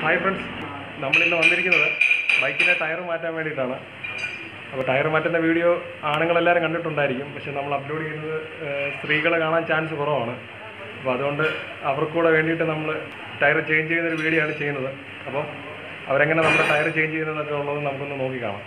Hi friends, നമ്മളിന്ന് വന്നിരിക്കുന്നത് ബൈക്കിൻ്റെ ടയർ മാറ്റാൻ വേണ്ടിയിട്ടാണ്. അപ്പോൾ ടയർ മാറ്റുന്ന വീഡിയോ ആണുങ്ങളെല്ലാവരും കണ്ടിട്ടുണ്ടായിരിക്കും. പക്ഷെ നമ്മൾ അപ്ലോഡ് ചെയ്യുന്നത് സ്ത്രീകളെ കാണാൻ ചാൻസ് കുറവാണ്. അപ്പോൾ അതുകൊണ്ട് അവർക്കൂടെ വേണ്ടിയിട്ട് നമ്മൾ ടയർ ചേഞ്ച് ചെയ്യുന്നൊരു വീഡിയോ ആണ് ചെയ്യുന്നത്. അപ്പം അവരെങ്ങനെ നമ്മുടെ ടയർ ചേഞ്ച് ചെയ്യുന്നതൊക്കെ ഉള്ളത് നമുക്കൊന്ന് നോക്കി കാണാം.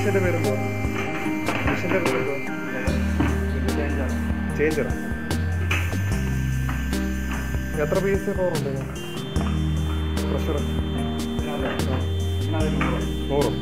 മിഷൻ്റെ പേരെന്തോ? മിഷൻ്റെ പേരെന്തോ? ചേഞ്ചർ. എത്ര പീസ് പവറുണ്ട്? പ്രഷർ 100.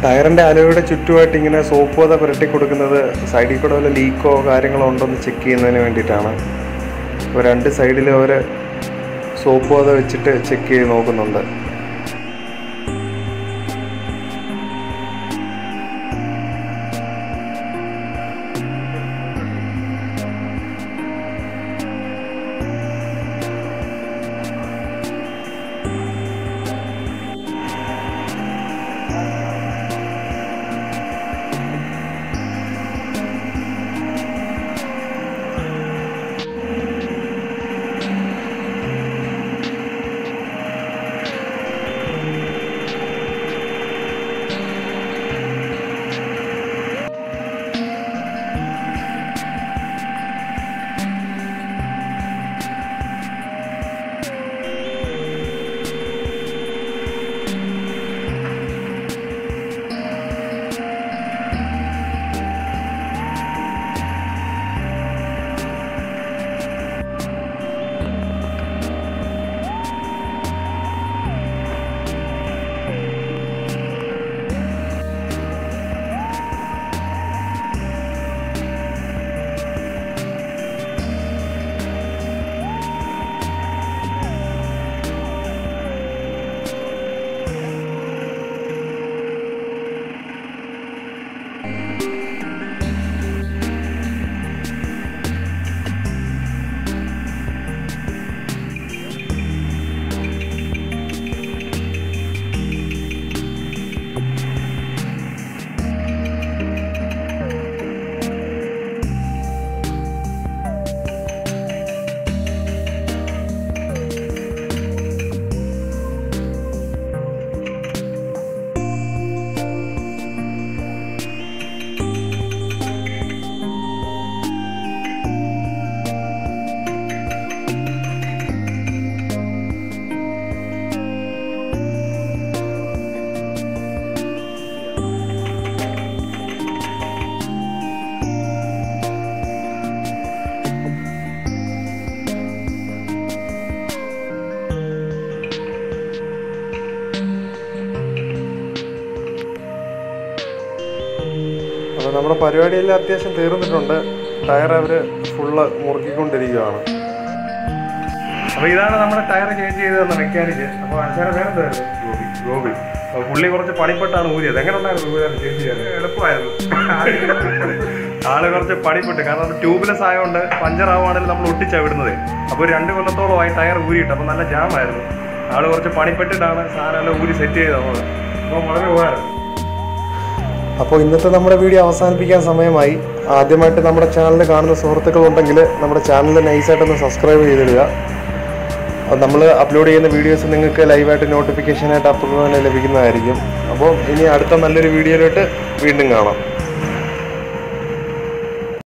ടയറിൻ്റെ അലോയുടെ ചുറ്റുമായിട്ട് ഇങ്ങനെ സോപ്പ് പത പുരട്ടി കൊടുക്കുന്നത് സൈഡിൽ കൂടെ വല്ല ലീക്കോ കാര്യങ്ങളോ ഉണ്ടോ എന്ന് ചെക്ക് ചെയ്യുന്നതിന് വേണ്ടിയിട്ടാണ്. അപ്പോൾ 2 സൈഡിലും അവർ സോപ്പ് പത വെച്ചിട്ട് ചെക്ക് ചെയ്ത് നോക്കുന്നുണ്ട്. നമ്മുടെ പരിപാടിയെല്ലാം അത്യാവശ്യം തീർന്നിട്ടുണ്ട്. ടയർ അവർ ഫുള്ള് മുറുക്കിക്കൊണ്ടിരിക്കുകയാണ്. അപ്പോൾ ഇതാണ് നമ്മുടെ ടയർ ചേഞ്ച് ചെയ്ത് തന്ന മെക്കാനിക്ക്. അപ്പോൾ അഞ്ചാറ് പേരെന്തായിരുന്നു? ഗോപി. അപ്പോൾ പുള്ളി കുറച്ച് പണിപ്പെട്ടാണ് ഊരിയത്. എങ്ങനെ ഉണ്ടായിരുന്നു ചേഞ്ച് ചെയ്യാൻ? എളുപ്പമായിരുന്നു. ആള് കുറച്ച് പണിപ്പെട്ട്, കാരണം ട്യൂബ്ലെസ് ആയതുകൊണ്ട് പഞ്ചറാവുകയാണെങ്കിൽ നമ്മൾ ഒട്ടിച്ചാണ് വിടുന്നത്. അപ്പോൾ 2 കൊല്ലത്തോളമായി ടയർ ഊരിയിട്ട്. അപ്പോൾ നല്ല ജാമായിരുന്നു. ആള് കുറച്ച് പണിപ്പെട്ടിട്ടാണ് സാധനമെല്ലാം ഊരി സെറ്റ് ചെയ്ത് തന്നത്. അപ്പോൾ വളരെ ഉപകാരം. അപ്പോൾ ഇന്നത്തെ നമ്മുടെ വീഡിയോ അവസാനിപ്പിക്കാൻ സമയമായി. ആദ്യമായിട്ട് നമ്മുടെ ചാനൽ കാണുന്ന സുഹൃത്തുക്കളുണ്ടെങ്കിൽ നമ്മുടെ ചാനൽ നൈസായിട്ടൊന്ന് സബ്സ്ക്രൈബ് ചെയ്തിടുക. നമ്മൾ അപ്ലോഡ് ചെയ്യുന്ന വീഡിയോസ് നിങ്ങൾക്ക് ലൈവായിട്ട് നോട്ടിഫിക്കേഷനായിട്ട് അപ്പോൾ തന്നെ ലഭിക്കുന്നതായിരിക്കും. അപ്പോൾ ഇനി അടുത്ത നല്ലൊരു വീഡിയോയിലോട്ട് വീണ്ടും കാണാം.